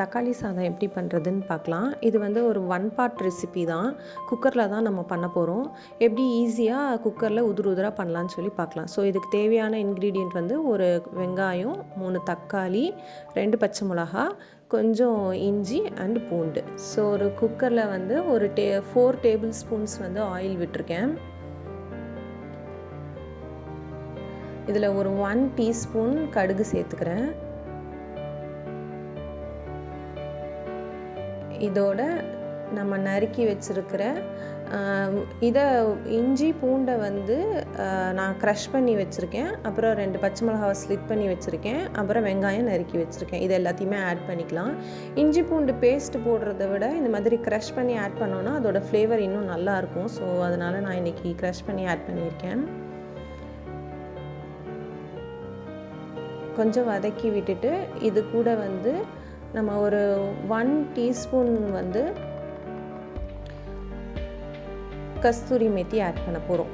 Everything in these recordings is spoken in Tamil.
தக்காளி சாதம் எப்படி பண்ணுறதுன்னு பார்க்கலாம். இது வந்து ஒரு ஒன் பார்ட் ரெசிபி தான். குக்கரில் தான் நம்ம பண்ண போகிறோம். எப்படி ஈஸியாக குக்கரில் உதிராக பண்ணலான்னு சொல்லி பார்க்கலாம். ஸோ இதுக்கு தேவையான இன்க்ரீடியண்ட் வந்து ஒரு வெங்காயம், 3 தக்காளி, 2 பச்சை மிளகா, கொஞ்சம் இஞ்சி அண்ட் பூண்டு. ஸோ ஒரு குக்கரில் வந்து ஒரு 4 டேபிள் ஸ்பூன்ஸ் வந்து ஆயில் விட்டுருக்கேன். இதில் ஒரு 1 டீஸ்பூன் கடுகு சேர்த்துக்கிறேன். இதோட நம்ம நறுக்கி வச்சுருக்கிற இஞ்சி பூண்டை வந்து நான் க்ரஷ் பண்ணி வச்சுருக்கேன். அப்புறம் 2 பச்சை மிளகாவை ஸ்லிட் பண்ணி வச்சுருக்கேன். அப்புறம் வெங்காயம் நறுக்கி வச்சுருக்கேன். இது எல்லாத்தையுமே ஆட் பண்ணிக்கலாம். இஞ்சி பூண்டு பேஸ்ட் போடுறத விட இந்த மாதிரி க்ரஷ் பண்ணி ஆட் பண்ணோன்னா அதோட ஃப்ளேவர் இன்னும் நல்லாயிருக்கும். ஸோ அதனால் நான் இன்றைக்கி க்ரஷ் பண்ணி ஆட் பண்ணியிருக்கேன். கொஞ்சம் வதக்கி விட்டுட்டு இது கூட வந்து நம்ம ஒரு 1 டீஸ்பூன் வந்து கஸ்தூரி மேத்தி ஆட் பண்ண போகிறோம்.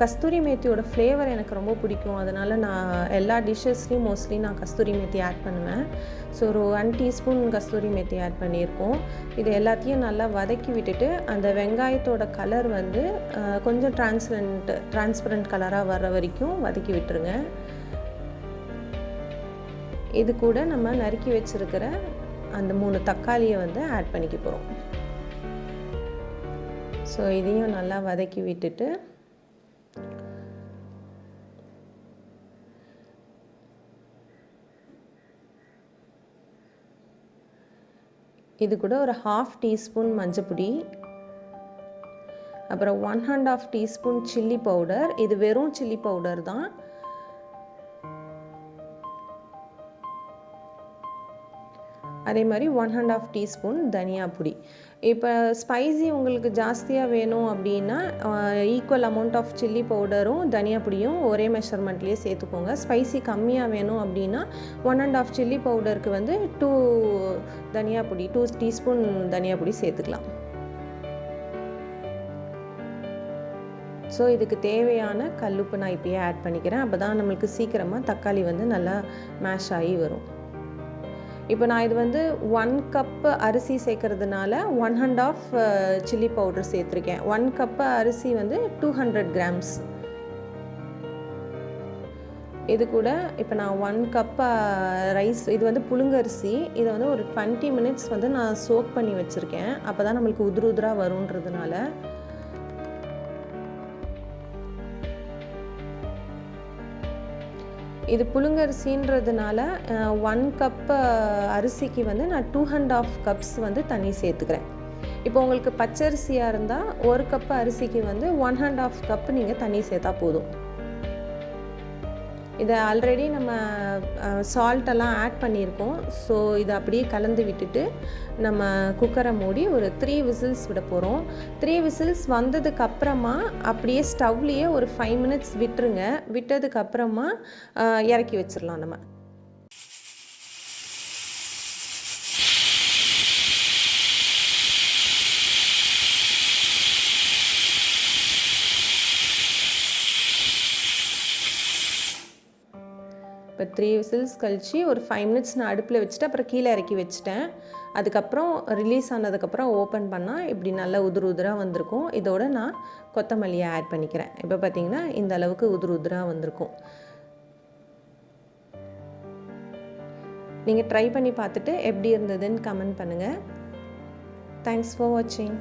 கஸ்தூரி மேத்தியோட ஃப்ளேவர் எனக்கு ரொம்ப பிடிக்கும். அதனால் நான் எல்லா டிஷ்ஷஸ்லேயும் மோஸ்ட்லி நான் கஸ்தூரி மேத்தி ஆட் பண்ணுவேன். ஸோ ஒரு 1 டீஸ்பூன் கஸ்தூரி மேத்தி ஆட் பண்ணியிருக்கோம். இது எல்லாத்தையும் நல்லா வதக்கி விட்டுட்டு அந்த வெங்காயத்தோட கலர் வந்து கொஞ்சம் டிரான்ஸ்பரண்ட் கலராக வர்ற வரைக்கும் வதக்கி விட்டுருங்க. இது கூட நம்ம நறுக்கி வச்சிருக்கிற அந்த 3 தக்காளியை வந்து ஆட் பண்ணிக்க போகிறோம். ஸோ இதையும் நல்லா வதக்கி விட்டுட்டு இது கூட ஒரு 1/2 டீஸ்பூன் மஞ்சப்பொடி, அப்புறம் 1½ டீஸ்பூன் சில்லி பவுடர். இது வெறும் சில்லி பவுடர் தான். அதே மாதிரி 1½ டீஸ்பூன் தனியா பொடி. இப்போ ஸ்பைசி உங்களுக்கு ஜாஸ்தியாக வேணும் அப்படின்னா ஈக்குவல் அமௌண்ட் ஆஃப் சில்லி பவுடரும் தனியா பொடியும் ஒரே மெஷர்மெண்ட்லேயே சேர்த்துக்கோங்க. ஸ்பைசி கம்மியாக வேணும் அப்படின்னா 1½ சில்லி பவுடருக்கு வந்து 2 டீஸ்பூன் தனியா பொடி சேர்த்துக்கலாம். ஸோ இதுக்கு தேவையான கல்லுப்பு நான் இப்போயே ஆட் பண்ணிக்கிறேன். அப்போ தான் நம்மளுக்கு சீக்கிரமாக தக்காளி வந்து நல்லா மேஷ் ஆகி வரும். இப்போ நான் இது வந்து 1 கப் அரிசி சேர்க்கறதுனால 1½ சில்லி பவுடர் சேர்த்துருக்கேன். 1 கப் அரிசி வந்து 200 கிராம்ஸ். இது கூட இப்போ நான் 1 கப் ரைஸ், இது வந்து புழுங்கரிசி. இதை வந்து ஒரு 20 மினிட்ஸ் வந்து நான் சோக் பண்ணி வச்சுருக்கேன். அப்போ தான் நம்மளுக்கு உதிராக வரும்ன்றதுனால. இது புழுங்கரிசின்றதுனால 1 கப் அரிசிக்கு வந்து நான் 2½ கப்ஸ் வந்து தண்ணி சேர்த்துக்கிறேன். இப்போ உங்களுக்கு பச்சரிசியாக இருந்தால் 1 கப் அரிசிக்கு வந்து 1½ கப் நீங்கள் தண்ணி சேர்த்தா போதும். இதை ஆல்ரெடி நம்ம சால்ட்டெல்லாம் ஆட் பண்ணியிருக்கோம். ஸோ இதை அப்படியே கலந்து விட்டுட்டு நம்ம குக்கரை மூடி ஒரு 3 விசில்ஸ் விட போகிறோம். 3 விசில்ஸ் வந்ததுக்கப்புறமா அப்படியே ஸ்டவ்லேயே ஒரு 5 மினிட்ஸ் விட்டுருங்க. விட்டதுக்கப்புறமா இறக்கி வச்சிடலாம் நம்ம. இப்போ 3 விசில்ஸ் கழிச்சு ஒரு 5 மினிட்ஸ் நான் அடுப்பில் வச்சுட்டு அப்புறம் கீழே இறக்கி வச்சுட்டேன். அதுக்கப்புறம் ரிலீஸ் ஆனதுக்கப்புறம் ஓப்பன் பண்ணால் இப்படி நல்லா உதிராக வந்திருக்கும். இதோட நான் கொத்தமல்லியை ஆட் பண்ணிக்கிறேன். இப்போ பார்த்தீங்கன்னா இந்த அளவுக்கு உதிராக வந்திருக்கும். நீங்கள் ட்ரை பண்ணி பார்த்துட்டு எப்படி இருந்ததுன்னு கமெண்ட் பண்ணுங்கள். தேங்க்ஸ் ஃபார் வாட்சிங்.